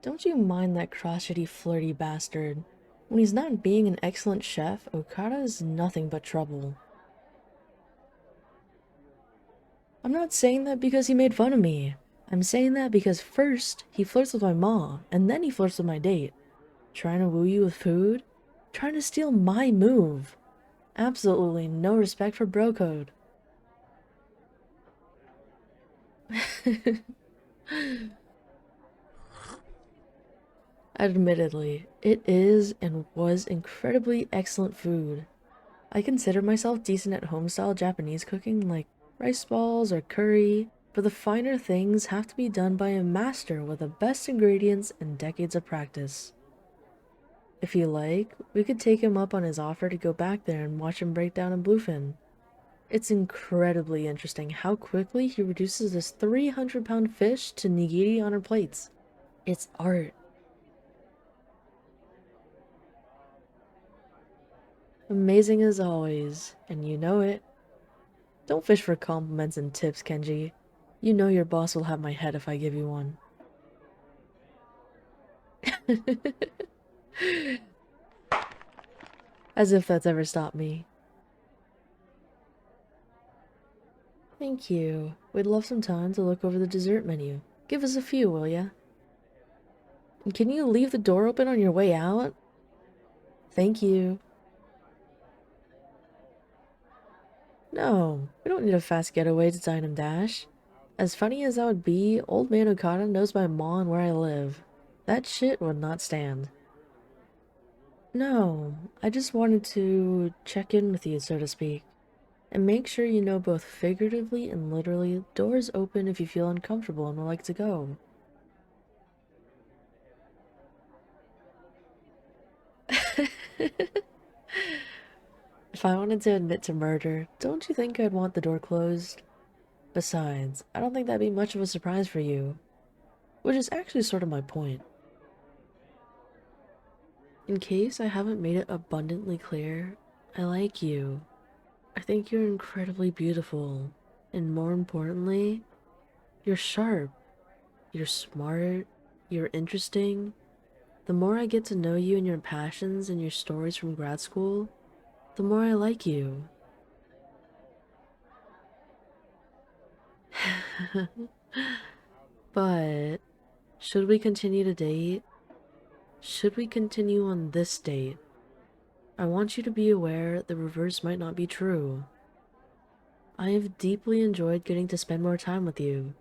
Don't you mind that crotchety, flirty bastard. When he's not being an excellent chef, Okada is nothing but trouble. I'm not saying that because he made fun of me. I'm saying that because first, he flirts with my mom, and then he flirts with my date. Trying to woo you with food? Trying to steal my move. Absolutely no respect for bro code. Admittedly, it is and was incredibly excellent food. I consider myself decent at home-style Japanese cooking like rice balls or curry, but the finer things have to be done by a master with the best ingredients and decades of practice. If you like, we could take him up on his offer to go back there and watch him break down a bluefin. It's incredibly interesting how quickly he reduces this 300-pound fish to nigiri on our plates. It's art. Amazing as always, and you know it. Don't fish for compliments and tips, Kenji. You know your boss will have my head if I give you one. As if that's ever stopped me. Thank you. We'd love some time to look over the dessert menu. Give us a few, will ya? And can you leave the door open on your way out? Thank you. No, we don't need a fast getaway to dine and dash. As funny as that would be, old man Okada knows my mom and where I live. That shit would not stand. No, I just wanted to check in with you, so to speak. And make sure you know both figuratively and literally, doors open if you feel uncomfortable and would like to go. If I wanted to admit to murder, don't you think I'd want the door closed? Besides, I don't think that'd be much of a surprise for you. Which is actually sort of my point. In case I haven't made it abundantly clear, I like you. I think you're incredibly beautiful. And more importantly, you're sharp. You're smart. You're interesting. The more I get to know you and your passions and your stories from grad school, the more I like you. But should we continue to date? Should we continue on this date? I want you to be aware the reverse might not be true. I have deeply enjoyed getting to spend more time with you,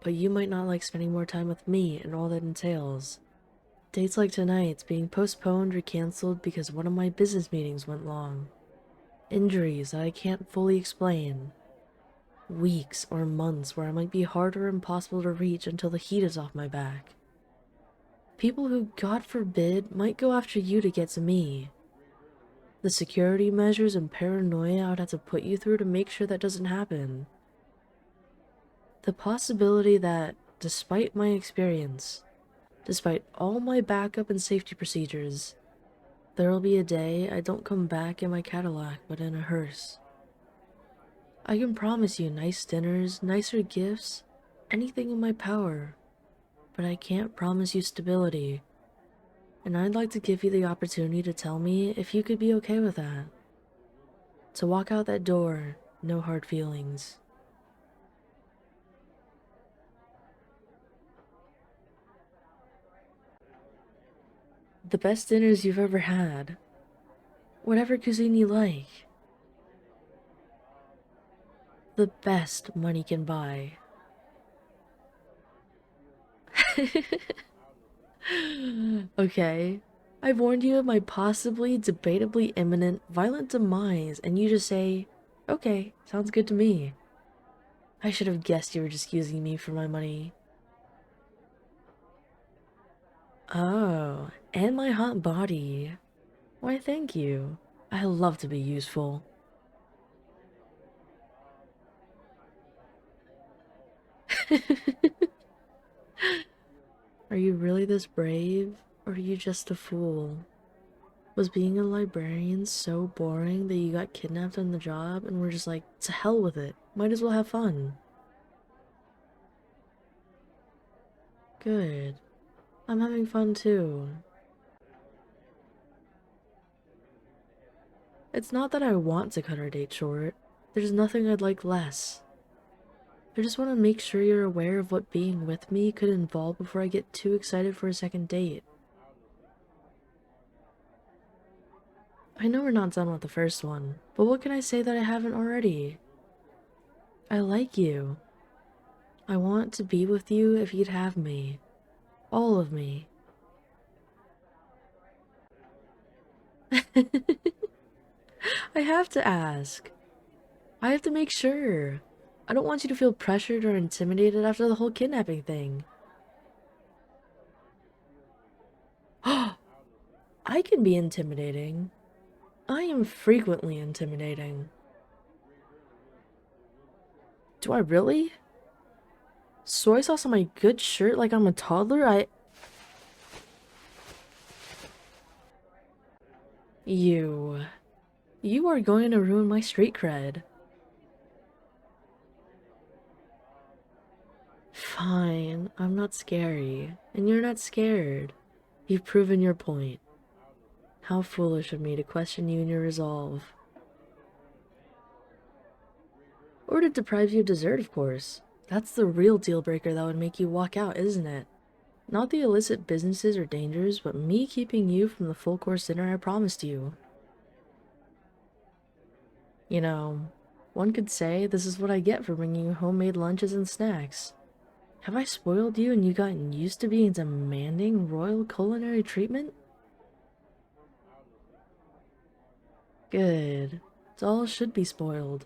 but you might not like spending more time with me and all that entails. Dates like tonight's being postponed or cancelled because one of my business meetings went long. Injuries that I can't fully explain. Weeks or months where I might be hard or impossible to reach until the heat is off my back. People who, God forbid, might go after you to get to me. The security measures and paranoia I would have to put you through to make sure that doesn't happen. The possibility that, despite my experience, despite all my backup and safety procedures, there will be a day I don't come back in my Cadillac but in a hearse. I can promise you nice dinners, nicer gifts, anything in my power, but I can't promise you stability. And I'd like to give you the opportunity to tell me if you could be okay with that. To walk out that door, no hard feelings. The best dinners you've ever had. Whatever cuisine you like. The best money can buy. Okay. I've warned you of my possibly, debatably imminent, violent demise, and you just say, okay, sounds good to me. I should have guessed you were just using me for my money. Oh, and my hot body. Why, thank you. I love to be useful. Are you really this brave, or are you just a fool? Was being a librarian so boring that you got kidnapped on the job and were just like, to hell with it, might as well have fun? Good. I'm having fun too. It's not that I want to cut our date short. There's nothing I'd like less. I just want to make sure you're aware of what being with me could involve before I get too excited for a second date. I know we're not done with the first one, but what can I say that I haven't already? I like you. I want to be with you if you'd have me. All of me. I have to ask. I have to make sure. I don't want you to feel pressured or intimidated after the whole kidnapping thing. I can be intimidating. I am frequently intimidating. Do I really? Soy sauce on my good shirt like I'm a toddler? You are going to ruin my street cred. Fine, I'm not scary, and you're not scared. You've proven your point. How foolish of me to question you and your resolve. Or to deprive you of dessert, of course. That's the real deal breaker that would make you walk out, isn't it? Not the illicit businesses or dangers, but me keeping you from the full course dinner I promised you. You know, one could say this is what I get for bringing you homemade lunches and snacks. Have I spoiled you and you gotten used to being demanding royal culinary treatment? Good. Dolls should be spoiled.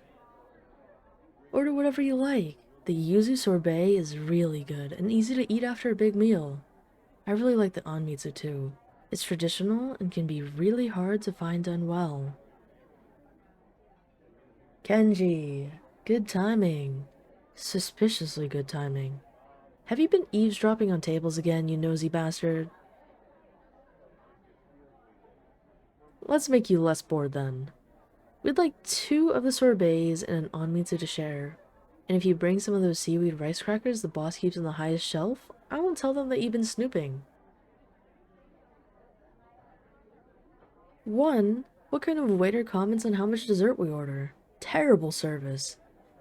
Order whatever you like. The yuzu sorbet is really good and easy to eat after a big meal. I really like the anmitsu too. It's traditional and can be really hard to find done well. Kenji, good timing. Suspiciously good timing. Have you been eavesdropping on tables again, you nosy bastard? Let's make you less bored then. We'd like 2 of the sorbets and an anmitsu to share. And if you bring some of those seaweed rice crackers the boss keeps on the highest shelf, I won't tell them that you've been snooping. 1. What kind of waiter comments on how much dessert we order? Terrible service.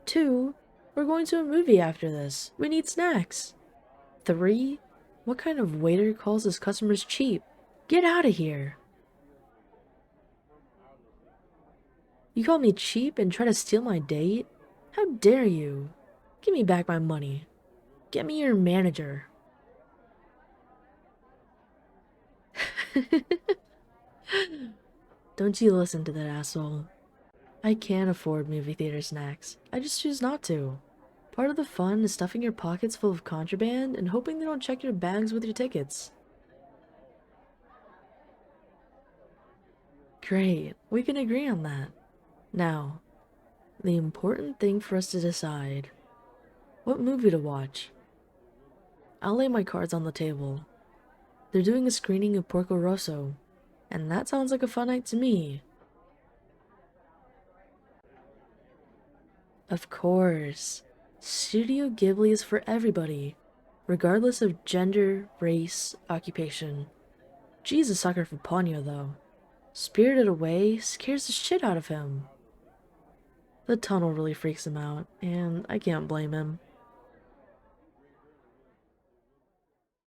2. We're going to a movie after this. We need snacks. 3. What kind of waiter calls his customers cheap? Get out of here. You call me cheap and try to steal my date? How dare you? Give me back my money. Get me your manager. Don't you listen to that asshole. I can afford movie theater snacks. I just choose not to. Part of the fun is stuffing your pockets full of contraband and hoping they don't check your bags with your tickets. Great, we can agree on that. Now, the important thing for us to decide. What movie to watch? I'll lay my cards on the table. They're doing a screening of Porco Rosso, and that sounds like a fun night to me. Of course. Studio Ghibli is for everybody, regardless of gender, race, occupation. G's a sucker for Ponyo, though. Spirited Away scares the shit out of him. The tunnel really freaks him out, and I can't blame him.